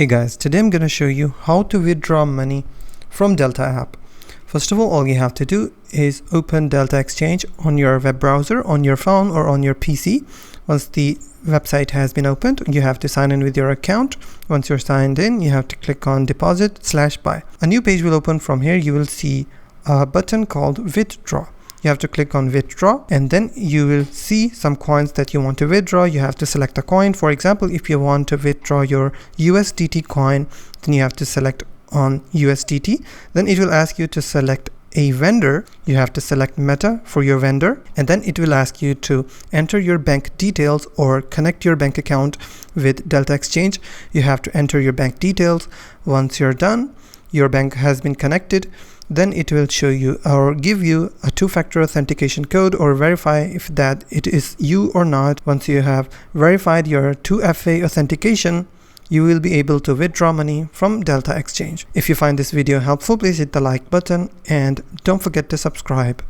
Hey guys, today I'm going to show you how to withdraw money from Delta app. First of all you have to do is open Delta Exchange on your web browser, on your phone or on your PC. Once the website has been opened, you have to sign in with your account. Once you're signed in, you have to click on deposit/buy. A new page will open. From here you will see a button called withdraw. You have to click on withdraw and then you will see some coins that you want to withdraw. You have to select a coin. For example, if you want to withdraw your USDT coin, then you have to select on USDT. Then it will ask you to select a vendor. You have to select Meta for your vendor, and then it will ask you to enter your bank details or connect your bank account with Delta Exchange. You have to enter your bank details. Once you're done, your bank has been connected, then it will show you or give you a two-factor authentication code or verify if that it is you or not. Once you have verified your 2FA authentication, you will be able to withdraw money from Delta Exchange. If you find this video helpful, please hit the like button and don't forget to subscribe.